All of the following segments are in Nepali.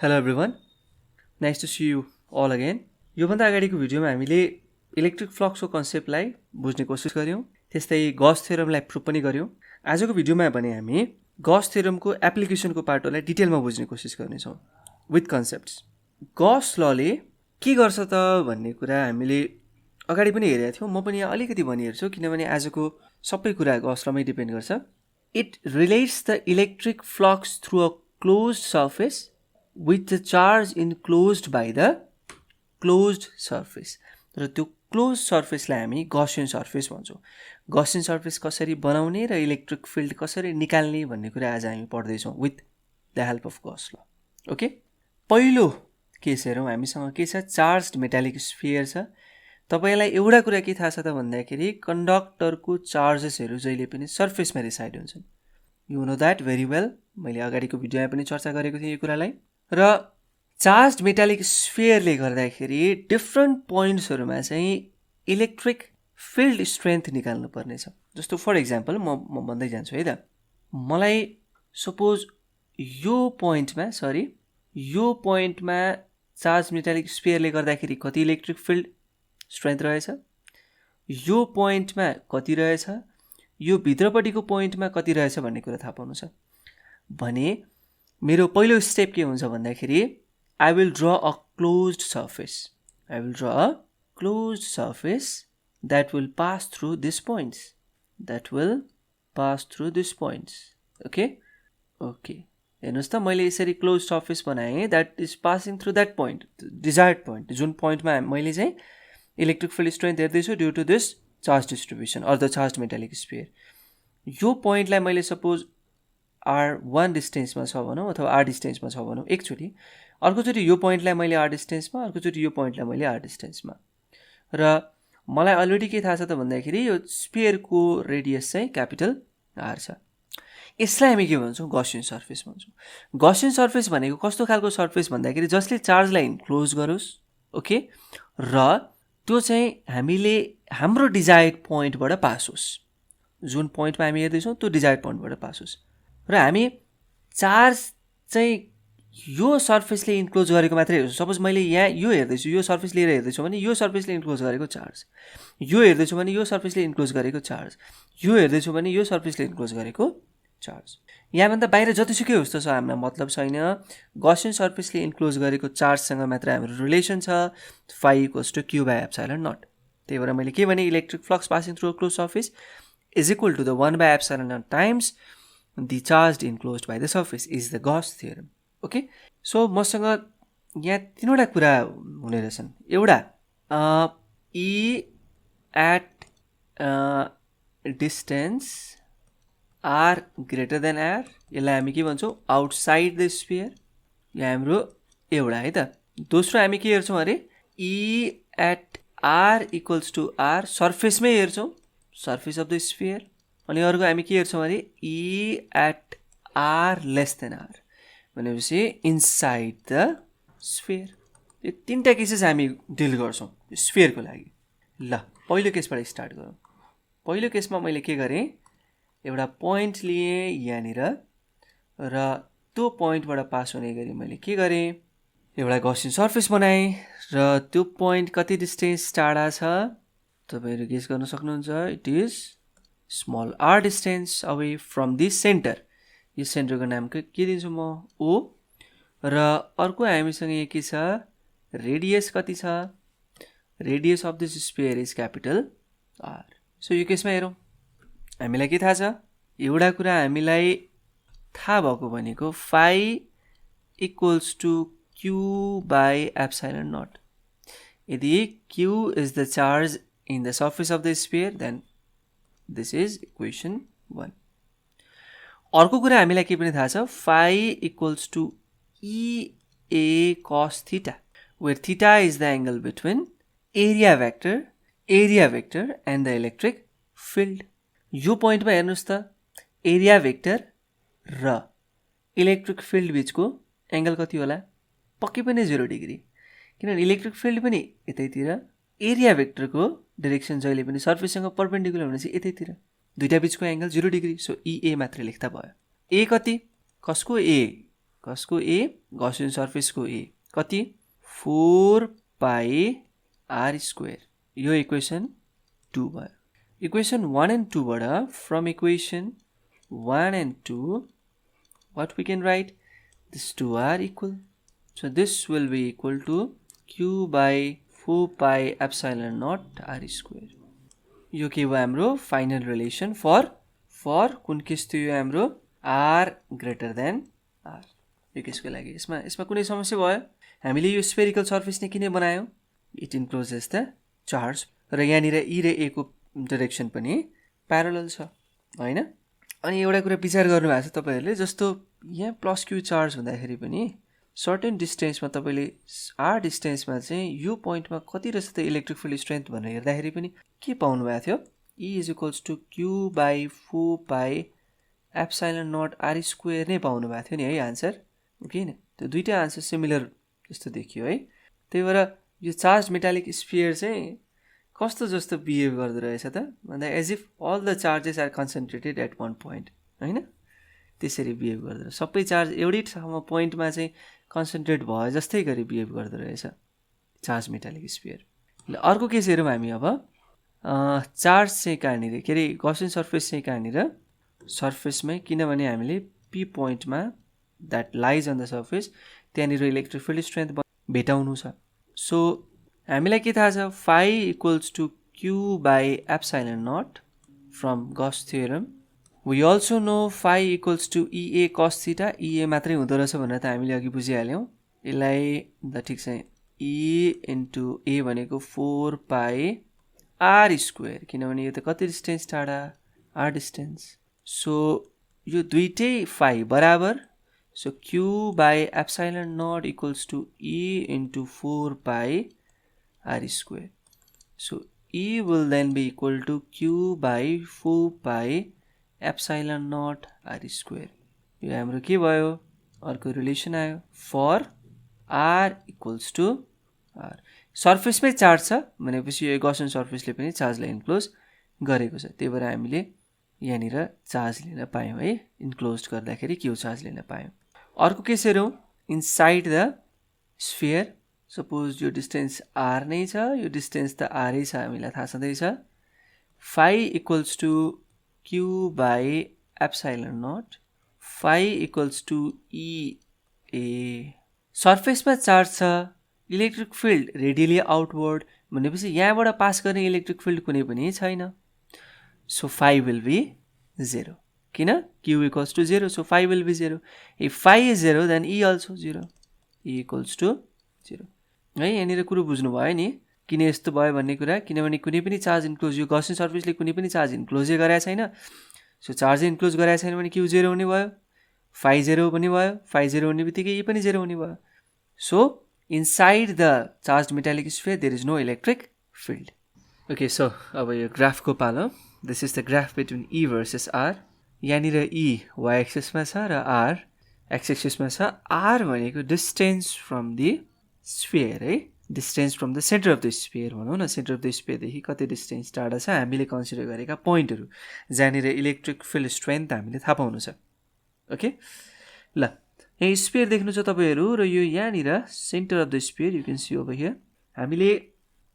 Hello everyone, nice to see you all again. योभन्दा अगाडिको भिडियोमा हामीले इलेक्ट्रिक फ्लक्सको कन्सेप्टलाई बुझ्ने कोसिस गर्यौं, त्यस्तै गॉस थ्योरमलाई प्रुभ पनि गर्यौं। आजको भिडियोमा भने हामी गॉस थ्योरमको एप्लिकेसनको पार्टलाई डिटेलमा बुझ्ने कोसिस गर्नेछौं विथ कन्सेप्ट्स। गॉस लले के गर्छ त भन्ने कुरा हामीले अगाडि पनि हेरेका थियौं, म पनि यहाँ अलिकति भनिहेर्छु किनभने आजको सबै कुरा गॉस लमै डिपेन्ड गर्छ। It relates the electric flux through a closed surface with the charge enclosed by the closed surface. र त्यो क्लोज सर्फेसलाई हामी गॉसियन सर्फेस भन्छौं। गॉसियन सर्फेस कसरी बनाउने र इलेक्ट्रिक फिल्ड कसरी निकाल्ने भन्ने कुरा आज हामी पढ्दैछौं with the help of Gauss law. Okay, पहिलो केस हेरौं। हामीसँग के छ? चार्ज्ड मेटालिक स्फियर छ। तपाईलाई एउटा कुरा के थाहा छ त भन्दाखेरि कन्डक्टरको चार्जेसहरु जहिले पनि सर्फेसमा रिसाइड हुन्छन्। You know that very well. मैले अगाडिको भिडियोमा पनि चर्चा गरेको थिएँ यो कुरालाई। र चार्ज्ड मेटालिक स्फियरले गर्दाखेरि डिफरेन्ट पोइन्ट्सहरुमा चाहिँ इलेक्ट्रिक फिल्ड स्ट्रेन्थ निकाल्नु पर्ने छ। जस्तो फर एक्जाम्पल म भन्दै जान्छु है त। मलाई सपोज यो पोइन्टमा चार्ज मेटालिक स्फियरले गर्दाखेरि कति इलेक्ट्रिक फिल्ड स्ट्रेन्थ रहेछ, यो पोइन्टमा कति रहेछ, यो भित्रपट्टिको पोइन्टमा कति रहेछ भन्ने कुरा थाहा पाउनु छ भने मेरो पहिलो स्टेप के हुन्छ भन्दाखेरि I will draw a closed surface. I will draw a closed surface that will pass through these points. Okay? Okay. हेर्नुस् त, मैले यसरी क्लोज सर्फेस बनाएँ that is passing through that point, desired point, जुन पोइन्टमा मैले चाहिँ इलेक्ट्रिक फिल्ड स्ट्रेन्थ हेर्दैछु due to this charge distribution or the charge metallic sphere. यो पोइन्टलाई मैले सपोज R1 डिस्टेन्समा छ भनौँ अथवा R डिस्टेन्समा छ भनौँ एकचोटि, अर्कोचोटि यो पोइन्टलाई मैले R डिस्टेन्समा, अर्कोचोटि यो पोइन्टलाई मैले R डिस्टेन्समा। र मलाई अलरेडी के थाहा छ त भन्दाखेरि यो स्फियरको रेडियस चाहिँ क्यापिटल R छ। यसलाई हामी के भन्छौँ? गॉसियन सर्फेस भन्छौँ। गॉसियन सर्फेस भनेको कस्तो खालको सर्फेस भन्दाखेरि जसले चार्जलाई इन्क्लोज गरोस्, ओके, र त्यो चाहिँ हामीले हाम्रो डिजायर्ड पोइन्टबाट पास होस्। जुन पोइन्टमा हामी हेर्दैछौँ त्यो डिजायर्ड पोइन्टबाट पास होस्। र हामी चार्ज चाहिँ यो सर्फेसले इन्क्लोज गरेको मात्रै हेर्छु। सपोज मैले यहाँ यो हेर्दैछु, यो सर्फेस लिएर हेर्दैछु भने यो सर्फेसले इन्क्लोज गरेको चार्ज, यो हेर्दैछु भने यो सर्फेसले इन्क्लोज गरेको चार्ज, यो हेर्दैछु भने यो सर्फेसले इन्क्लोज गरेको चार्ज। यहाँभन्दा बाहिर जतिसुकै होस् त हामीलाई मतलब छैन। गॉसियन सर्फेसले इन्क्लोज गरेको चार्जसँग मात्र हाम्रो रिलेसन छ phi = q by epsilon naught। त्यही भएर मैले के भने electric flux passing through a close surface is equal to the 1 by epsilon naught times the charge enclosed by the surface is the Gauss theorem. Okay, so मसँग यहाँ तीनवटा कुरा हुने रहेछन्। एउटा E at distance R greater than R, यसलाई हामी के भन्छौँ? Outside the sphere. यहाँ हाम्रो एउटा है त। दोस्रो हामी के हेर्छौँ अरे E at R = R, सर्फेसमै हेर्छौँ, सर्फेस अफ द स्फियर। अनि अर्को हामी के हेर्छौँ भने E at R less than R भनेपछि इनसाइड द स्फियर। यो तीनटा केसेस हामी डिल गर्छौँ स्फियरको लागि। ल, पहिलो केसबाट स्टार्ट गरौँ। पहिलो केसमा मैले के गरेँ, एउटा पोइन्ट लिएँ यहाँनिर र त्यो पोइन्टबाट पास हुने गरी मैले के गरेँ, एउटा गॉसियन सर्फेस बनाएँ र त्यो पोइन्ट कति डिस्टेन्स टाढा छ तपाईहरु गेस गर्न सक्नुहुन्छ। It is small r distance away from the center। यो सेन्टरको नाम के दिन्छु म? O। र अर्को हामीसँग यहाँ के छ? रेडियस कति छ? Radius of this sphere is capital R। So यो केसमा हेरौँ, हामीलाई के थाहा छ? एउटा कुरा हामीलाई थाहा भएको भनेको phi = q by epsilon naught। यदि q is the charge in the surface of the sphere, then this is equation 1। अर्को कुरा हामीलाई के पनि थाहा छ? phi = EA cos theta, where theta is the angle between area vector and the electric field। यो पोइन्टमा हेर्नुस् त, एरिया भेक्टर र इलेक्ट्रिक फिल्ड बीचको एंगल कति होला? पक्कै पनि 0 डिग्री, किनभने इलेक्ट्रिक फिल्ड पनि यतैतिर, एरिया भेक्टरको डाइरेक्सन जहिले पनि सर्फेससँग परपेन्डिकुलर हुनेछ यतैतिर। दुईटा बीचको एंगल 0 डिग्री। सो EA मात्र लेख्दा भयो। ए कति? कसको A? कसको ए गॉसियन सर्फेसको ए कति 4 पाई आर स्क्वायर यो इक्वेसन 2 भयो इक्वेसन 1 and 2 बाट from equation 1 and 2 what we can write these two are equal so this will be equal to q by 4 pi epsilon naught r square यो के भयो हाम्रो फाइनल रिलेसन फर कुन केस थियो हाम्रो r ग्रेटर देन r यो केसको लागि यसमा कुनै समस्या भयो हामीले यो स्फेरिकल सर्फेस नै किन बनायौ इट इन्क्लोजेस द चार्ज र यहाँनिर e र a को डाइरेक्सन पनि प्यारलल छ हैन अनि एउटा कुरा विचार गर्नु भएको छ तपाईहरुले जस्तो यहाँ प्लस q चार्ज हुँदाखेरि पनि सर्टेन डिस्टेन्समा तपाईले r डिस्टेन्समा चाहिँ यो पोइन्टमा कति रहेछ त इलेक्ट्रिक फिल्ड स्ट्रेन्थ भनेर हेर्दाखेरि पनि के पाउनु भएको थियो E = q by 4 pi epsilon naught r square नै पाउनु भएको थियो नि है आन्सर ओके नि त्यो दुईटै आन्सर सिमिलर जस्तो देखियो है त्यही भएर यो चार्ज मेटालिक स्फियर चाहिँ कस्तो जस्तो बिहेभ गर्दै रहेछ त भन्दा as if all the charges are concentrated at one point हैन त्यसरी बिहेभ गर्दै सबै चार्ज एउटै ठाउँमा पोइन्टमा चाहिँ कन्सन्ट्रेट भयो जस्तै गरी बिहेभ गर्दै रहेछ चार्ज मेटालिक स्फियर ल अर्को केस हेरौँ हामी अब चार्ज चाहिँ कहाँनिर के अरे गॉसियन सर्फेस चाहिँ कहाँनिर सर्फेसमै किनभने हामीले पी पोइन्टमा that lies on the surface त्यहाँनिर इलेक्ट्रिक फिल्ड स्ट्रेन्थ भेटाउनु छ सो हामीलाई के थाहा छ phi = q by epsilon naught from Gauss theorem we also know phi = EA cos theta EA मात्रै हुँदो रहेछ भनेर त हामीले अघि बुझिहाल्यौं यसलाई द ठीक छ E into A भनेको 4 pi r square किनभने यो त कति डिस्टेन्स टाढा r डिस्टेन्स सो यो दुईटै phi बराबर so q by epsilon naught = E into 4 pi r square so E will then be equal to q by 4 pi epsilon naught r square यो हाम्रो के भयो अर्को रिलेसन आयो फर r = r सर्फेसमै चार्ज छ भनेपछि यो गॉसियन सर्फेसले पनि चार्जलाई इन्क्लोज गरेको छ त्यही भएर हामीले यहाँनिर चार्ज लिन पायौं है इन्क्लोज्ड गर्दाखेरि के चार्ज लिन पायौं अर्को केस हेरौं इनसाइड द स्फियर सपोज यो डिस्टेन्स r नै छ यो डिस्टेन्स त r नै छ हामीलाई थाहा छँदै छ phi = q by epsilon naught phi = EA सर्फेसमा charge छ इलेक्ट्रिक फिल्ड रेडियली आउटवर्ड भनेपछि यहाँबाट पास गर्ने इलेक्ट्रिक फिल्ड कुनै पनि छैन सो phi will be 0 किन q = 0 so phi will be 0 if phi is 0 then E also 0 E = 0 है यहाँनिर कुरो बुझ्नु भयो नि किन यस्तो भयो भन्ने कुरा किनभने कुनै पनि चार्ज इन्क्लोज यो गॉसियन सर्फेसले कुनै पनि चार्ज इन्क्लोजै गरेको छैन सो चार्ज इन्क्लोज गरेको छैन भने q 0 हुने भयो phi 0 पनि भयो phi 0 हुने बित्तिकै E पनि 0 हुने भयो so inside the charged metallic sphere there is no electric field okay so अब यो ग्राफको पालो this is the graph between E versus R यहाँनिर E y axis मा छ र R x axis मा छ R भनेको distance from the sphere है distance from the center of the sphere भनौं न center of the sphere देखि कति डिस्टेन्स टाढा छ हामीले कन्सिडर गरेका पोइन्टहरु जहाँनिर इलेक्ट्रिक फिल्ड स्ट्रेन्थ हामीले थाहा पाउनु छ ओके ल यहाँ स्फियर देख्नु छ तपाईहरु र यो यहाँनिर centre of the sphere you can see over here हामीले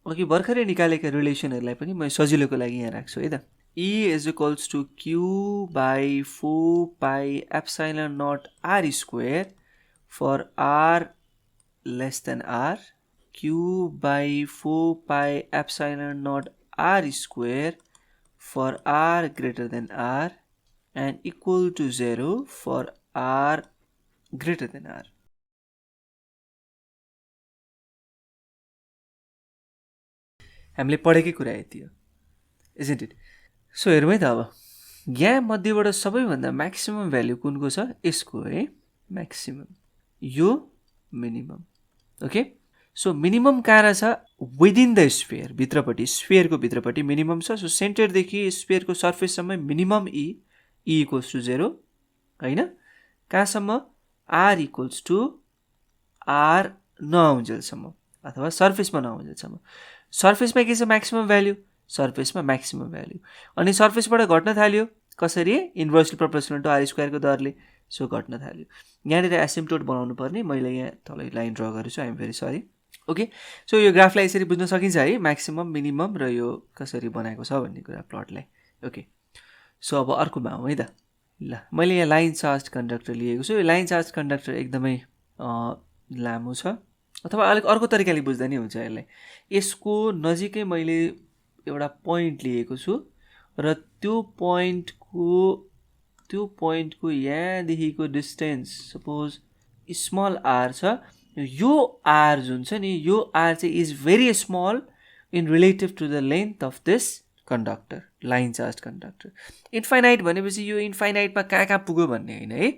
अघि भर्खरै निकालेका रिलेसनहरुलाई पनि म सजिलोको लागि यहाँ राख्छु है त E = q by 4 pi epsilon naught r square for r less than r q by 4 pi epsilon naught r square for r greater than r and equal to 0 for r greater than r हामीले पढेकै कुरा यति हो isn't it सो हेरौँ है त अब यहाँ मध्येबाट सबैभन्दा म्याक्सिमम भ्यालु कुनको छ यसको है म्याक्सिमम यो मिनिमम ओके सो मिनिमम कहाँ रहेछ विदिन द स्फियर भित्रपट्टि स्फियरको भित्रपट्टि मिनिमम छ सो सेन्टरदेखि स्फियरको सर्फेससम्म मिनिमम E = 0 हैन कहाँसम्म R = R नआउन्जेलसम्म अथवा सर्फेसमा नआउन्जेलसम्म सर्फेसमा के छ म्याक्सिमम भ्यालु सर्फेसमा म्याक्सिमम भ्यालु अनि सर्फेसबाट घट्न थाल्यो कसरी inversely proportional to r square को दरले सो घट्न थाल्यो। यहाँनिर एसिम्प्टोट बनाउनु पर्ने, मैले यहाँ तल लाइन ड्र गरेछु, I am very sorry. Okay, so यो ग्राफलाई यसरी बुझ्न सकिन्छ है, म्याक्सिमम मिनिमम र यो कसरी बनाएको छ भन्ने कुरा प्लटलाई। ओके, सो अब अर्कोमा आउँ है त। ल, मैले यहाँ लाइन चार्ज कन्डक्टर लिएको छु। यो लाइन चार्ज कन्डक्टर एकदमै लामो छ, अथवा अलिक अर्को तरिकाले बुझ्दा नि हुन्छ यसलाई। यसको नजिकै मैले एउटा पोइन्ट लिएको छु र त्यो पोइन्टको यहाँदेखिको डिस्टेन्स सपोज स्मल आर छ। यो आर जुन छ नि, यो आर चाहिँ is very small in relative to the length of this conductor, line charge conductor. Infinite भनेपछि यो इन्फाइनाइटमा कहाँ पुग्यो भन्ने होइन है।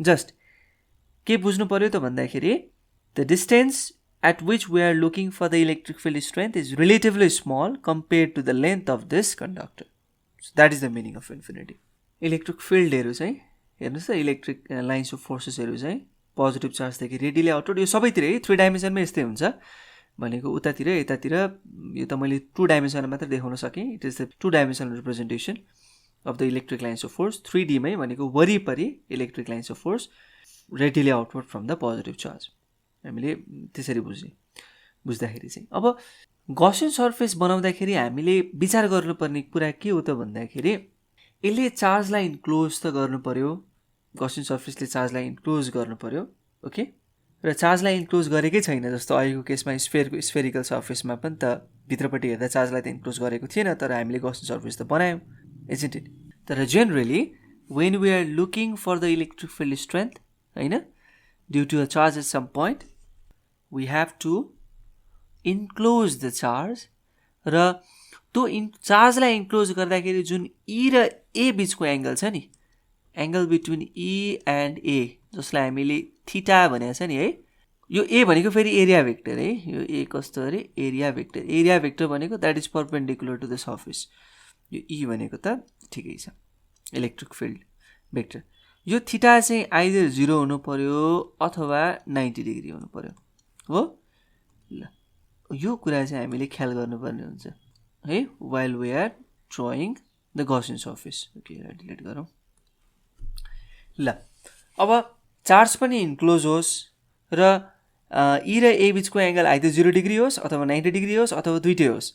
जस्ट के बुझ्नु पर्यो त भन्दाखेरि the distance at which we are looking for the electric field strength is relatively small compared to the length of this conductor. So that is the meaning of infinity. Electric field हेर्नु चाहिँ हेर्नुस् त, इलेक्ट्रिक लाइन्स अफ फोर्सेसहरू चाहिँ पोजिटिभ चार्जदेखि रेडियली आउटवर्ड, यो सबैतिर है 3 डाइमेन्सनमै यस्तै हुन्छ भनेको। उतातिर यतातिर यो त मैले 2 डाइमेन्सनमा मात्र देखाउन सकेँ। It is the 2 dimensional representation of the electric lines of force. 3D मै भनेको वरिपरि electric lines of force radially outward from the positive charge. हामीले त्यसरी बुझ्दाखेरि चाहिँ अब गसियन सर्फेस बनाउँदाखेरि हामीले विचार गर्नुपर्ने कुरा के हो त भन्दाखेरि यसले चार्जलाई इन्क्लोज त गर्नु पर्यो, गसियन सर्फेसले चार्जलाई इन्क्लोज गर्नु पर्यो। ओके, र चार्जलाई इन्क्लोज गरेकै छैन, जस्तो अहिलेको केसमा स्फेरिकल सर्फेसमा पनि त भित्रपट्टि हेर्दा चार्जलाई त इन्क्लोज गरेको थिएन, तर हामीले गसियन सर्फेस त बनायौँ, इजन्ट इट। तर generally when we are looking for the electric field strength होइन, due to a charge at some point we have to enclose the charge, र त्यो चार्जलाई इन्क्लोज गर्दाखेरि जुन ई र ए बिचको एङ्गल छ नि, एङ्गल बिट्विन ई एन्ड ए, जसलाई हामीले थीटा भनेको छ नि है, यो ए भनेको फेरि एरिया भेक्टर है। यो ए कस्तो अरे एरिया भेक्टर। एरिया भेक्टर भनेको that is perpendicular to the surface. यो ई भनेको त ठिकै छ इलेक्ट्रिक फिल्ड भेक्टर। यो थीटा चाहिँ आइदर 0 हुनु पर्यो अथवा 90 डिग्री हुनु पर्यो हो। ल, यो कुरा चाहिँ हामीले ख्याल गर्नुपर्ने हुन्छ है while we are drawing the Gaussian surface. Okay, delete गरौँ। ल, अब चार्ज पनि इन्क्लोज होस् र ई र ए बिचको एङ्गल आइदर 0 डिग्री होस् अथवा 90 डिग्री होस् अथवा दुइटै होस्।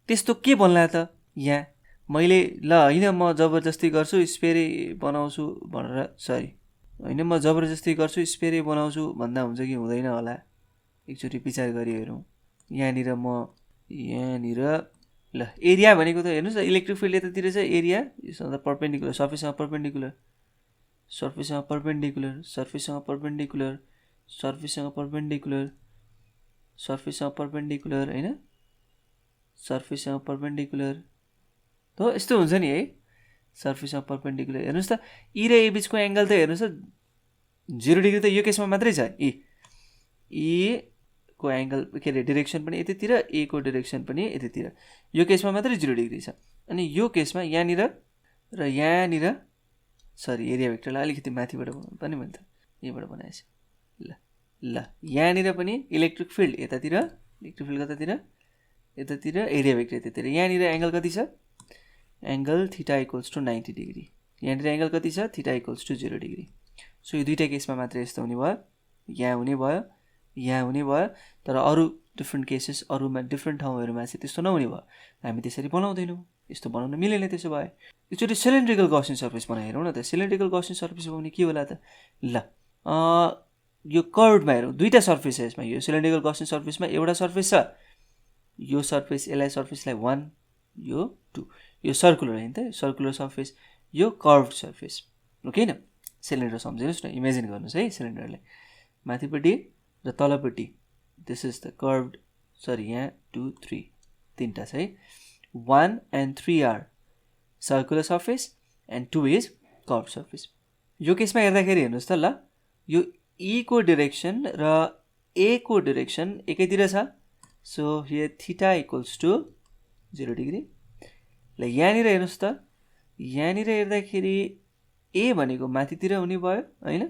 त्यस्तो के भन्ला त यहाँ मैले ल होइन म जबरजस्ती गर्छु स्पेरे बनाउँछु भनेर, सरी होइन म जबरजस्ती गर्छु स्पेरे बनाउँछु भन्दा हुन्छ कि हुँदैन होला, एकचोटि विचार गरी हेरौँ। यहाँनिर ल एरिया भनेको त हेर्नुहोस् न, इलेक्ट्रिक फिल्ड यतातिर चाहिँ एरिया योसँग पर्पेन्डिकुलर, सर्फेससँग पर्पेन्डिकुलर, सर्फेससँग पर्पेन्डिकुलर, सर्फेससँग पर्पेन्डिकुलर, सर्फेससँग पर्पेन्डिकुलर, सर्फेससँग पर्पेन्डिकुलर होइन, सर्फेससँग पर्पेन्डिकुलर हो, यस्तो हुन्छ नि है। सर्फेससँग पर्पेन्डिकुलर हेर्नुहोस् त, ई र ए बिचको एङ्गल त हेर्नुहोस् त 0 डिग्री त यो केसमा मात्रै छ। ई को एङ्गल के अरे डिरेक्सन पनि यतातिर, ए को डिरेक्सन पनि यतातिर, यो केसमा मात्रै 0 डिग्री छ। अनि यो केसमा यहाँनिर र यहाँनिर, सरी एरिया भेक्टरलाई अलिकति माथिबाट बनाउनु पनि मैले त यहीँबाट बनाएछु। ल यहाँनिर पनि इलेक्ट्रिक फिल्ड यतातिर, इलेक्ट्रिक फिल्ड कतातिर यतातिर, एरिया भेक्टर यतातिर। यहाँनिर एङ्गल कति छ, angle theta equals to 90 degree. यहाँनिर एङ्गल कति छ, theta equals to 0 degree. So यो दुईवटा केसमा मात्र यस्तो हुने भयो, यहाँ हुने भयो, यहाँ हुने भयो। तर अरू डिफ्रेन्ट केसेस, अरूमा डिफ्रेन्ट ठाउँहरूमा चाहिँ त्यस्तो नहुने भयो। हामी त्यसरी बनाउँदैनौँ, यस्तो बनाउन मिलेन। त्यसो भए एकचोटि सिलिन्ड्रिकल गसियन सर्फेस बनाएर हेरौँ न त। सिलिन्ड्रिकल गसियन सर्फेस बनाउने के होला त। ल यो कर्भमा हेरौँ, दुईवटा सर्फेस छ यसमा। यो सिलिन्ड्रिकल गसियन सर्फेसमा एउटा सर्फेस छ, यो सर्फेस, यसलाई सर्फेसलाई 1, यो 2, यो सर्कुलर होइन त, सर्कुलर सर्फेस, यो कर्भ सर्फेस। ओके न, सिलिन्डर सम्झिनुहोस् न, इमेजिन गर्नुहोस् है सिलिन्डरलाई, माथिपट्टि र तलपट्टि this is the curved, sorry यहाँ 2, 3 तिनवटा छ है। 1 and 3 are circular surface and 2 is curve surface. यो केसमा हेर्दाखेरि हेर्नुहोस् त, ल यो ई को डिरेक्सन र ए को डिरेक्सन एकैतिर छ। So here theta equals to 0 degree. ल यहाँनिर हेर्नुहोस् त, यहाँनिर हेर्दाखेरि ए भनेको माथितिर हुने भयो होइन,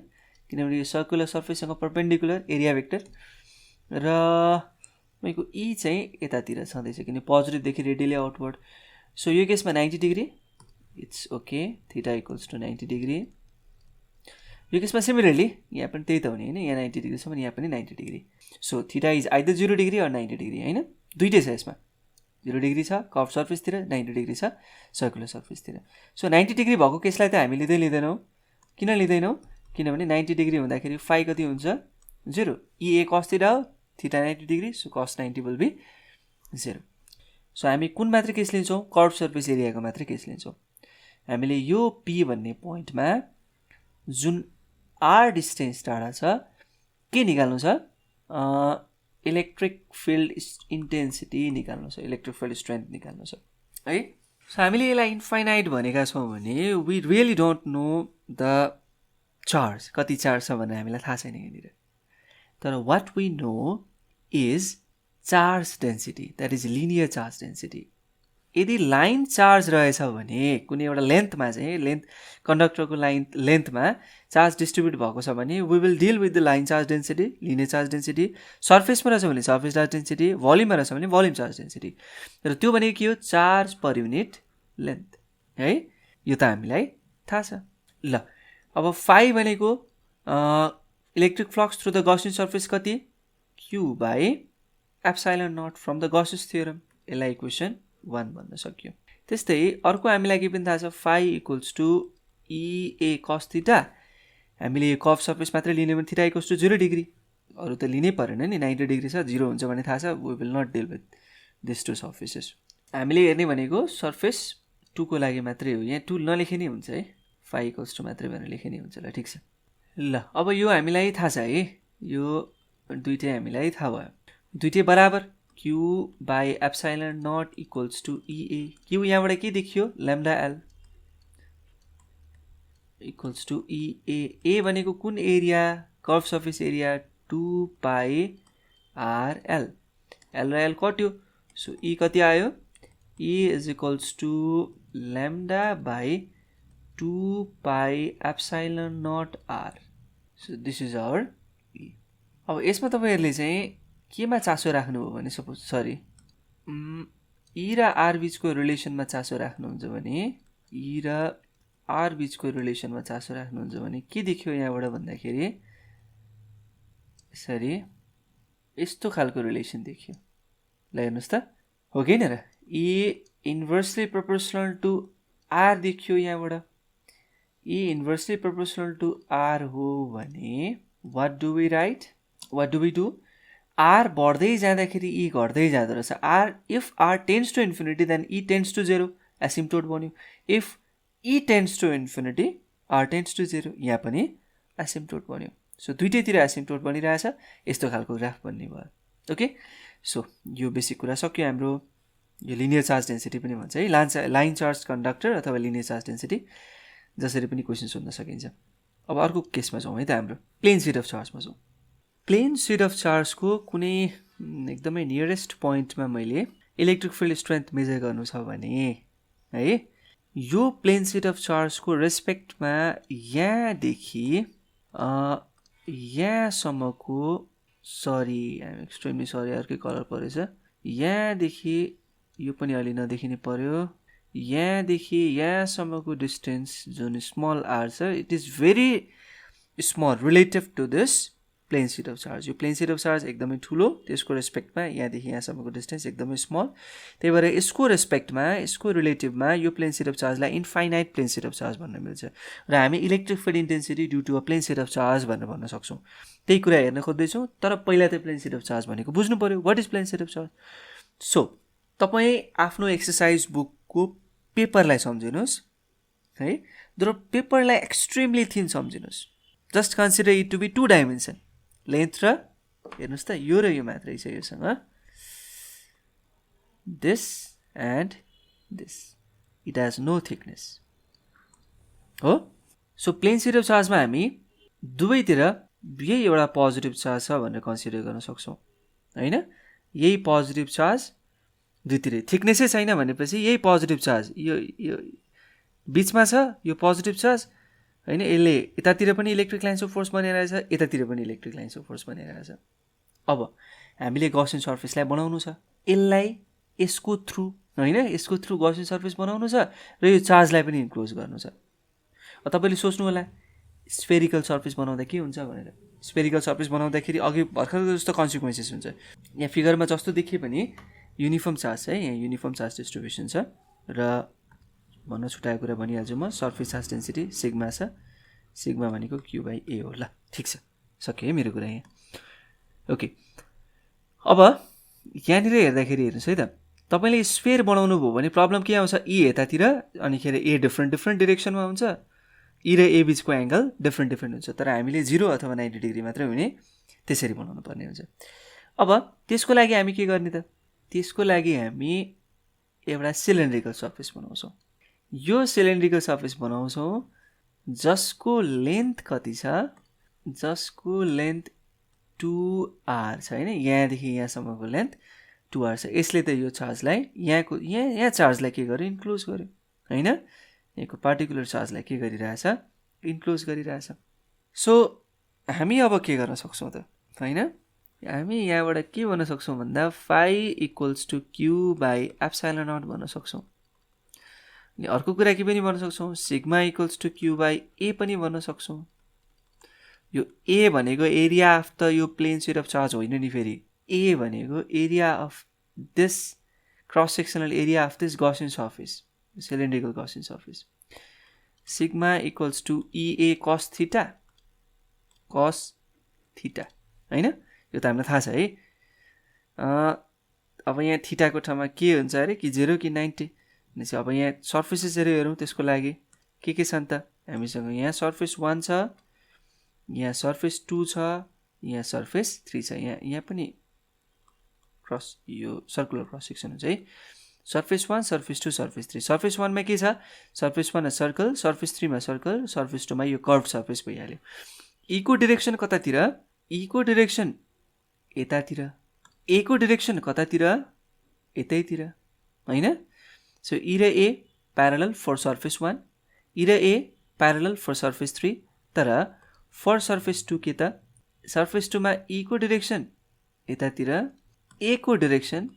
किनभने यो सर्कुलर सर्फेससँग पर्पेन्डिकुलर एरिया भेक्टर, र मेरो ई चाहिँ यतातिर छँदैछ किन पोजिटिभदेखि रेडियली आउटवर्ड। सो यो केसमा 90 degree, it's okay, theta equals to 90 degree. यो केसमा सिमिलरली यहाँ पनि त्यही त हुने हैन, यहाँ 90 डिग्री छ भने यहाँ पनि 90 degree. So theta is either 0 degree or 90 degree हैन, दुईटै छ यसमा। 0 डिग्री छ कर्भ सर्फेसतिर, 90 डिग्री छ सर्कुलर सर्फेसतिर। सो 90 डिग्री भएको केसलाई त हामी लिँदैनौँ। किन लिँदैनौँ? किनभने 90 डिग्री हुँदाखेरि फाइ कति हुन्छ? 0। EA cos थीटा हो, theta 90 degree, so cos 90 will be 0। So हामी कुन मात्र केस लिन्छौँ? कर्भ सर्फेस एरियाको मात्र केस लिन्छौँ। हामीले यो P भन्ने पोइन्टमा जुन R डिस्टेन्स टाढा छ के निकाल्नु छ? इलेक्ट्रिक फिल्ड इन्टेन्सिटी निकाल्नु छ, इलेक्ट्रिक फिल्ड स्ट्रेन्थ निकाल्नु छ है। सो हामीले यसलाई इन्फाइनाइट भनेका छौँ भने we really don't know the charge, कति चार्ज छ भनेर हामीलाई थाहा छैन यहाँनिर। तर what we know is charge density, that is linear charge density. यदि लाइन चार्ज रहेछ भने कुनै एउटा लेन्थमा चाहिँ, लेन्थ कन्डक्टरको लाइन लेन्थमा चार्ज डिस्ट्रिब्युट भएको छ भने we will deal with the line charge density, linear charge density. सर्फेसमा रहेछ भने सर्फेस चार्ज डेन्सिटी, भोल्युममा रहेछ भने भोल्युम चार्ज डेन्सिटी। र त्यो भनेको के हो? चार्ज पर युनिट लेन्थ है। यो त हामीलाई थाहा छ। ल अब फाइ भनेको electric flux through the Gaussian surface कति? Q by epsilon naught from the Gauss theorem. यसलाई इक्वेसन 1 भन्न सक्यो। त्यस्तै अर्को हामीलाई के पनि थाहा छ? Phi equals to EA cos theta. हामीले यो कर्भ सर्फेस मात्रै लिने भने थीटा इक्वल्स टु 0 डिग्री, अरू त लिनै परेन नि। 90 डिग्री छ, 0 हुन्छ भने थाहा छ। We will not deal with this two surfaces. हामीले हेर्ने भनेको सर्फेस 2 को लागि मात्रै हो। यहाँ 2 नलेखे नै हुन्छ है, फाइ इक्वल्स टु मात्रै भनेर लेखे नै हुन्छ। ल ठिक छ। ल अब यो हामीलाई थाहा छ है, यो दुईटै हामीलाई थाहा भयो। दुईटै बराबर Q by epsilon naught equals to EA। Q यहाँबाट के देखियो? Lambda L equals to EA। A भनेको कुन एरिया? Curve surface area 2 pi RL। L र L कट्यो, सो E कति आयो? E is equals to lambda by 2 pi epsilon naught R। So this is our E। अब यसमा तपाईहरुले चाहिँ केमा चासो राख्नु हो भने, सपोज सरी E र R बीचको रिलेसनमा चासो राख्नुहुन्छ भने, E र R बीचको रिलेसनमा चासो राख्नुहुन्छ भने के देखियो यहाँबाट भन्दाखेरि सरी यस्तो खालको रिलेसन देखियो। ल हेर्नुस् त, हो कि हैन र? E inversely proportional to R देखियो यहाँबाट। E inversely proportional to R हो भने what do we write? What do we do? R बढ्दै जाँदाखेरि E घट्दै जाँदो रहेछ। R if R tends to infinity then E tends to 0, asymptote बन्यो। If E tends to infinity R tends to 0, यहाँ पनि एसिम्प्टोट बन्यो। सो दुईटैतिर एसिम्प्टोट बनिरहेछ, यस्तो खालको ग्राफ बन्ने भयो। ओके, सो यो बेसिक कुरा सक्यो हाम्रो। यो लिनियर चार्ज डेन्सिटी पनि भन्छ है, लाइन चार्ज कन्डक्टर अथवा लिनियर चार्ज डेन्सिटी, जसरी पनि क्वेसन सोध्न सकिन्छ। अब अर्को केसमा जाउँ है त, हाम्रो प्लेन सिट अफ चार्जमा जाउँ। प्लेन सिट अफ चार्जको कुनै एकदमै नियरेस्ट पोइन्टमा मैले इलेक्ट्रिक फिल्ड स्ट्रेन्थ मेजर गर्नु छ भने है, यो प्लेन सिट अफ चार्जको रेस्पेक्टमा यहाँदेखि यहाँसम्मको, सरी आइएम एक्सट्रिमली सरी अर्कै कलर परेछ, यहाँदेखि यो पनि अलि नदेखिने पर्यो, यहाँदेखि यहाँसम्मको डिस्टेन्स जुन स्मल r छ, it is very small relative to this plane sheet of charge. यो प्लेन सिट अफ चार्ज एकदमै ठुलो, त्यसको रेस्पेक्टमा यहाँदेखि यहाँसम्मको डिस्टेन्स एकदमै स्मल। त्यही भएर यसको रेस्पेक्टमा, यसको रिलेटिभमा यो प्लेन सिट अफ चार्जलाई infinite plane sheet of charge भन्न मिल्छ र हामी electric field intensity due to a plane sheet of charge भनेर भन्न सक्छौँ। त्यही कुरा हेर्न खोज्दैछौँ, तर पहिला त प्लेन सिट अफ चार्ज भनेको बुझ्नु पर्यो। What is plane sheet of charge? So तपाईँ आफ्नो एक्सर्साइज बुकको पेपरलाई सम्झिनुहोस् है, तर पेपरलाई एक्सट्रिमली थिन सम्झिनुहोस्। Just consider it to be 2 dimension, length र हेर्नुहोस् त, यो र यो मात्रै छ योसँग, this and this, it has no thickness हो। सो प्लेन सिट अफ चार्जमा हामी दुवैतिर यही एउटा पोजिटिभ चार्ज छ भनेर कन्सिडर गर्न सक्छौँ होइन। यही पोजिटिभ चार्ज दुईतिर, थिकनेसै छैन भनेपछि यही पोजिटिभ चार्ज यो बिचमा छ, यो पोजिटिभ चार्ज होइन। यसले यतातिर पनि इलेक्ट्रिक लाइन्स अफ फोर्स बनाइरहेछ, यतातिर पनि इलेक्ट्रिक लाइन्स अफ फोर्स बनाइरहेछ। अब हामीले गॉसियन सर्फेसलाई बनाउनु छ, यसलाई यसको थ्रु होइन, यसको थ्रु गॉसियन सर्फेस बनाउनु छ र यो चार्जलाई पनि इन्क्लोज गर्नु छ। अब तपाईँले सोच्नु होला स्फेरिकल सर्फेस बनाउँदा के हुन्छ भनेर। स्फेरिकल सर्फेस बनाउँदाखेरि अघि भर्खरको जस्तो कन्सिक्वेन्सेस हुन्छ। यहाँ फिगरमा जस्तो देखिए पनि युनिफर्म चार्ज छ है, यहाँ युनिफर्म चार्ज डिस्ट्रिब्युसन छ र भन्न छुट्याएको कुरा भनिहाल्छु म, सर्फेस चार्ज डेन्सिटी सिग्मा छ, सिग्मा भनेको Q/A हो। ल ठिक छ, सक्यो है मेरो कुरा यहाँ। ओके, अब यहाँनिर हेर्दाखेरि हेर्नुहोस् है त, तपाईँले स्फेयर बनाउनु भयो भने प्रब्लम के आउँछ, E यतातिर अनिखेर A डिफ्रेन्ट डिरेक्सनमा हुन्छ, E र A बिचको एङ्गल डिफ्रेन्ट हुन्छ। तर हामीले 0 अथवा 90 डिग्री मात्रै हुने त्यसरी बनाउनु पर्ने हुन्छ। अब त्यसको लागि हामी के गर्ने त, त्यसको लागि हामी एउटा सिलिन्ड्रिकल सर्फेस बनाउँछौँ। यो सिलिन्ड्रिकल सर्फेस बनाउँछौँ जसको लेन्थ कति छ, जसको लेन्थ 2r छ होइन, यहाँदेखि यहाँसम्मको लेन्थ 2r छ। यसले त यो चार्जलाई यहाँ चार्जलाई के गर्यो, इन्क्लोज गर्यो होइन, यहाँको पार्टिकुलर चार्जलाई के गरिरहेछ, इन्क्लोज गरिरहेछ। सो हामी अब के गर्न सक्छौँ त होइन, हामी यहाँबाट के भन्न सक्छौँ भन्दा phi = Q/ε0 भन्न सक्छौँ। अनि अर्को कुरा के पनि भन्न सक्छौँ, सिग्मा = Q/A पनि भन्न सक्छौँ। यो A भनेको एरिया अफ द यो प्लेन स्फियर अफ चार्ज होइन नि, फेरि A भनेको area of this cross sectional area of this Gaussian surface, cylindrical Gaussian surface. Sigma = EA cos theta होइन, यो त हामीलाई थाहा छ है। अब यहाँ थीटाको ठाउँमा के हुन्छ अरे, कि 0 कि 90 भनेपछि अब यहाँ सर्फेसेसहरू हेरौँ, त्यसको लागि के छन् त, हामीसँग यहाँ सर्फेस 1 छ, यहाँ सर्फेस 2 छ, यहाँ सर्फेस 3 छ। यहाँ पनि क्रस यो सर्कुलर क्रस सेक्सन हुन्छ है, सर्फेस 1 सर्फेस 2 सर्फेस 3। सर्फेस 1 मा के छ, सर्फेस 1 मा सर्कल, सर्फेस 3 मा सर्कल, सर्फेस 2 मा यो कर्भ सर्फेस भइहाल्यो। E को डिरेक्सन कतातिर, E को डिरेक्सन यतातिर, A को डिरेक्सन कतातिर, यतैतिर होइन। सो E र A parallel for surface 1, E र A प्यारलल फर सर्फेस 3, तर फर सर्फेस 2 के त, सर्फेस 2 मा E को डिरेक्सन यतातिर, A को डिरेक्सन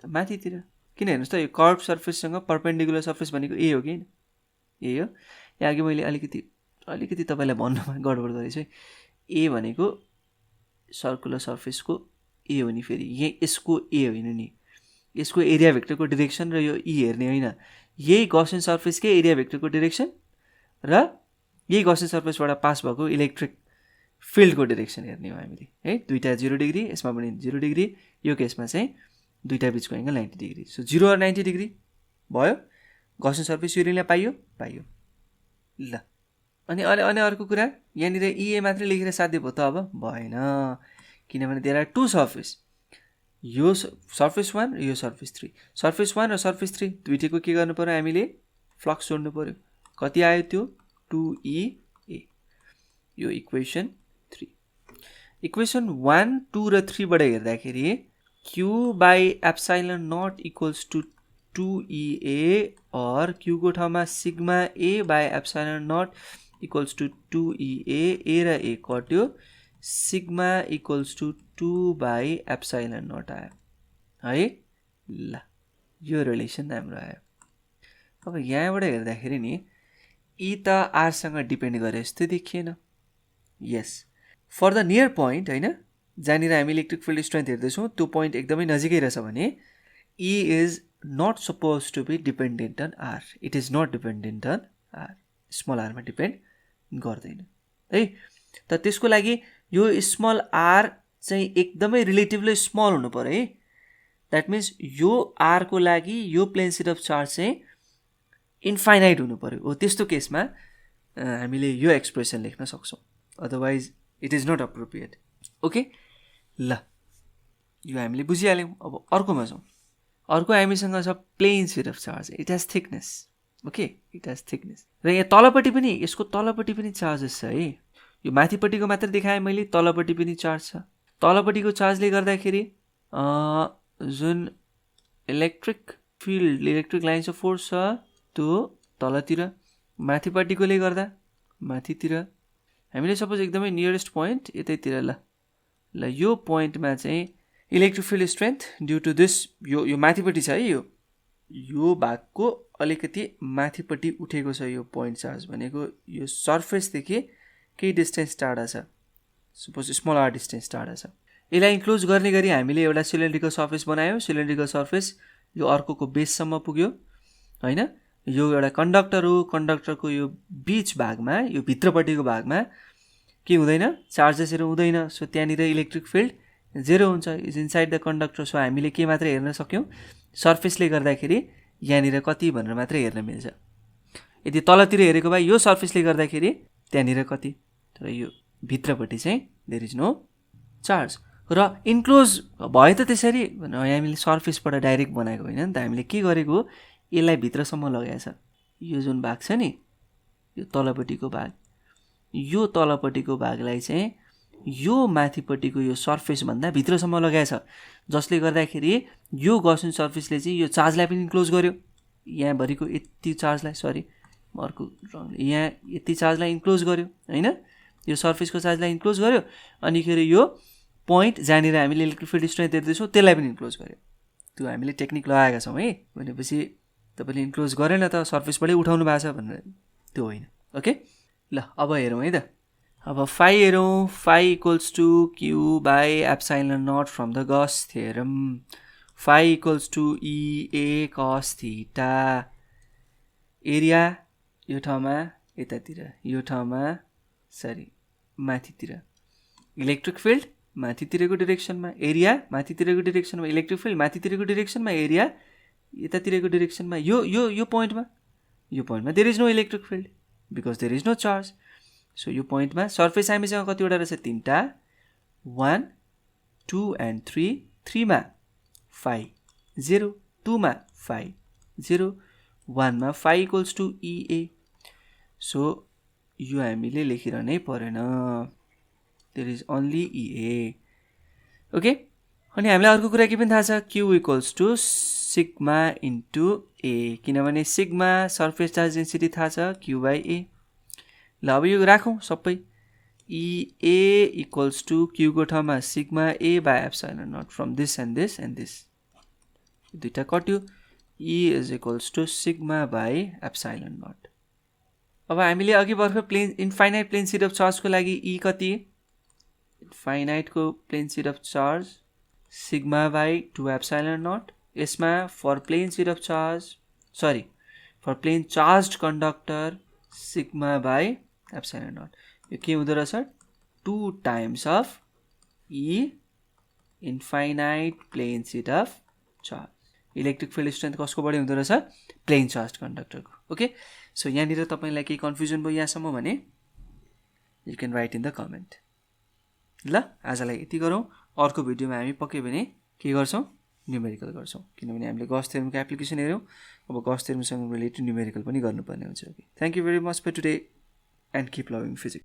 माथितिर। किन हेर्नुहोस् त, यो कर्भ सर्फेससँग परपेन्डिकुलर सर्फेस भनेको A हो कि होइन, A हो। यहाँ अघि मैले अलिकति तपाईँलाई भन्नुमा गडबड गरेछु है, A भनेको सर्कुलर सर्फेसको A हो नि, फेरि यहाँ यसको A होइन नि, यसको एरिया भेक्टरको डिरेक्सन र यो E हेर्ने होइन, यही गॉसियन सर्फेसकै एरिया भेक्टरको डिरेक्सन र यही गॉसियन सर्फेसबाट पास भएको इलेक्ट्रिक फिल्डको डिरेक्सन हेर्ने हो हामीले है। दुईटा 0 डिग्री, यसमा पनि 0 डिग्री, यो केसमा चाहिँ दुईटा बिचको एङ्गल 90 डिग्री। सो 0 र 90 डिग्री भयो, गॉसियन सर्फेस यो रिङलाई पाइयो। ल अनि अर्को कुरा, यहाँनिर EA मात्रै लेखेर साध्य भयो त, अब भएन, किनभने देयर आर 2 सर्फेस, यो सर्फेस 1 र यो सर्फेस 3। सर्फेस 1 र सर्फेस 3 दुईटैको के गर्नु पर्यो, हामीले फ्लक्स जोड्नु पर्यो। कति आयो त्यो, 2EA। यो इक्वेसन 3। इक्वेसन 1, 2 र 3 बाट हेर्दाखेरि Q/ε0 = 2EA और Q को ठाउँमा सिग्मा A/ε0 = 2EA, A र A कट्यो, सिग्मा = 2/ε0 आयो है। ल यो रिलेसन हाम्रो आयो। अब यहाँबाट हेर्दाखेरि नि E त R सँग डिपेन्ड गरे जस्तो देखिएन। यस, फर द नियर पोइन्ट होइन, जहाँनिर हामी इलेक्ट्रिक फिल्ड स्ट्रेन्थ हेर्दैछौँ, त्यो पोइन्ट एकदमै नजिकै रहेछ भने E is not suppose to be dependent on R, it is not dependent on R, small आरमा डिपेन्ड गर्दैन है। त त्यसको लागि यो स्मल R चाहिँ एकदमै रिलेटिभली स्मल हुनु पर्यो है। द्याट मिन्स यो R को लागि यो प्लेन स्फियर अफ चार्ज चाहिँ इन्फाइनाइट हुनु पर्यो। हो त्यस्तो केसमा हामीले यो एक्सप्रेसन लेख्न सक्छौँ, otherwise it is not appropriate. Okay, ल यो हामीले बुझिहाल्यौँ। अब अर्कोमा जाउँ। अर्को हामीसँग छ plane sphere of charge, it has thickness. Okay, it has thickness र यहाँ तलपट्टि पनि, यसको तलपट्टि पनि चार्जेस छ है। यो माथिपट्टिको मात्र देखाएँ मैले, तलपट्टि पनि चार्ज छ। तलपट्टिको चार्जले गर्दाखेरि जुन electric field, electric lines of force छ त्यो तलतिर, माथिपट्टिकोले गर्दा माथितिर। हामीले सपोज एकदमै नियरेस्ट पोइन्ट यतैतिर, ल यो पोइन्टमा चाहिँ electric field strength due to this, यो माथिपट्टि छ है, यो भागको अलिकति माथिपट्टि उठेको छ यो पोइन्ट चार्ज भनेको, यो सर्फेसदेखि केही डिस्टेन्स टाढा छ, सपोज स्मल आर डिस्टेन्स टाढा छ। यसलाई इन्क्लोज गर्ने गरी हामीले एउटा सिलिन्ड्रिकल सर्फेस बनायौँ। सिलिन्ड्रिकल सर्फेस यो अर्कोको बेससम्म पुग्यो होइन। यो एउटा कन्डक्टर हो। कन्डक्टरको यो बिच भागमा, यो भित्रपट्टिको भागमा के हुँदैन, चार्जेसहरू हुँदैन। सो त्यहाँनिर इलेक्ट्रिक फिल्ड 0 हुन्छ, is inside the conductor. So हामीले के मात्रै हेर्न सक्यौँ, सर्फेसले गर्दाखेरि यहाँनिर कति भनेर मात्रै हेर्न मिल्छ। यदि तलतिर हेरेको भए यो सर्फेसले गर्दाखेरि त्यहाँनिर कति, तर यो भित्रपट्टि चाहिँ देयर इज नो चार्ज। र इन्क्लोज भयो त त्यसरी हामीले सर्फेसबाट डाइरेक्ट बनाएको होइन नि त। हामीले के गरेको, यसलाई भित्रसम्म लगाएको छ। यो जुन भाग छ नि, यो तलपट्टिको भाग, यो तलपट्टिको भागलाई चाहिँ यो माथिपट्टिको यो सर्फेसभन्दा भित्रसम्म लगाएको छ, जसले गर्दाखेरि यो गसियन सर्फेसले चाहिँ यो चार्जलाई पनि इन्क्लोज गर्यो। यहाँभरिको यति चार्जलाई, सरी अर्को यहाँ यति चार्जलाई इन्क्लोज गर्यो होइन, यो सर्फेसको चार्जलाई इन्क्लोज गर्यो। अनिखेरि यो पोइन्ट जहाँनिर हामीले इलेक्ट्रिक फिल्ड स्ट्रेन्थ हेर्दैछौँ त्यसलाई पनि इन्क्लोज गर्यो। त्यो हामीले टेक्निक लगाएका छौँ है। भनेपछि तपाईँले इन्क्लोज गरेन त सर्फेसबाटै उठाउनु भएको छ भनेर त्यो होइन। ओके ल अब हेरौँ है त। अब फाइ हेरौँ। Phi equals to q by epsilon naught from the Gauss theorem. Phi equals to E A cos theta. Area यो ठाउँमा यतातिर, यो ठाउँमा सरी माथितिर, इलेक्ट्रिक फिल्ड माथितिरको डिरेक्सनमा, एरिया माथितिरको डिरेक्सनमा, इलेक्ट्रिक फिल्ड माथितिरको डिरेक्सनमा, एरिया यतातिरको डिरेक्सनमा। यो यो यो पोइन्टमा there is no electric field because there is no charge. So यो पोइन्टमा सर्फेस हामीसँग कतिवटा रहेछ, 3टा, 1 2 एन्ड 3। 3मा फाइ 0, 2मा फाइ 0, 1मा phi equals to E A. So यो हामीले लेखिरहनै परेन, there is only E A. Okay, अनि हामीलाई अर्को कुरा के पनि थाहा छ, q equals to sigma into A, किनभने सिग्मा सर्फेस चार्ज डेन्सिटी थाहा छ, क्यु बाई ए। ल अब यो राखौँ सबै। इए इक्वल्स टु क्युको ठाउँमा sigma A by epsilon naught from this and this and this, दुईवटा कट्यो। E is equals to sigma by epsilon naught. अब हामीले अघि भर्खर plane infinite plane sheet of चार्जको लागि ई कति, इन्फाइनाइटको plane sheet of charge sigma by 2 epsilon naught. यसमा for plane sheet of charge, sorry for plane charge conductor sigma by epsilon naught. यो के हुँदो रहेछ, 2 times of E infinite plane sheet of charge. Electric field strength कसको बढी हुँदो रहेछ, प्लेन चार्ज कन्डक्टरको। ओके, सो यहाँनिर तपाईँलाई केही कन्फ्युजन भयो यहाँसम्म भने you can write in the comment. ल आजलाई यति गरौँ। अर्को भिडियोमा हामी पक्कै पनि के गर्छौँ, न्युमेरिकल गर्छौँ, किनभने हामीले गस थ्योरमको एप्लिकेसन हेऱ्यौँ। अब गस थ्योरमसँग रिलेटेड न्युमेरिकल पनि गर्नुपर्ने हुन्छ। Okay, thank you very much for today and keep loving physics.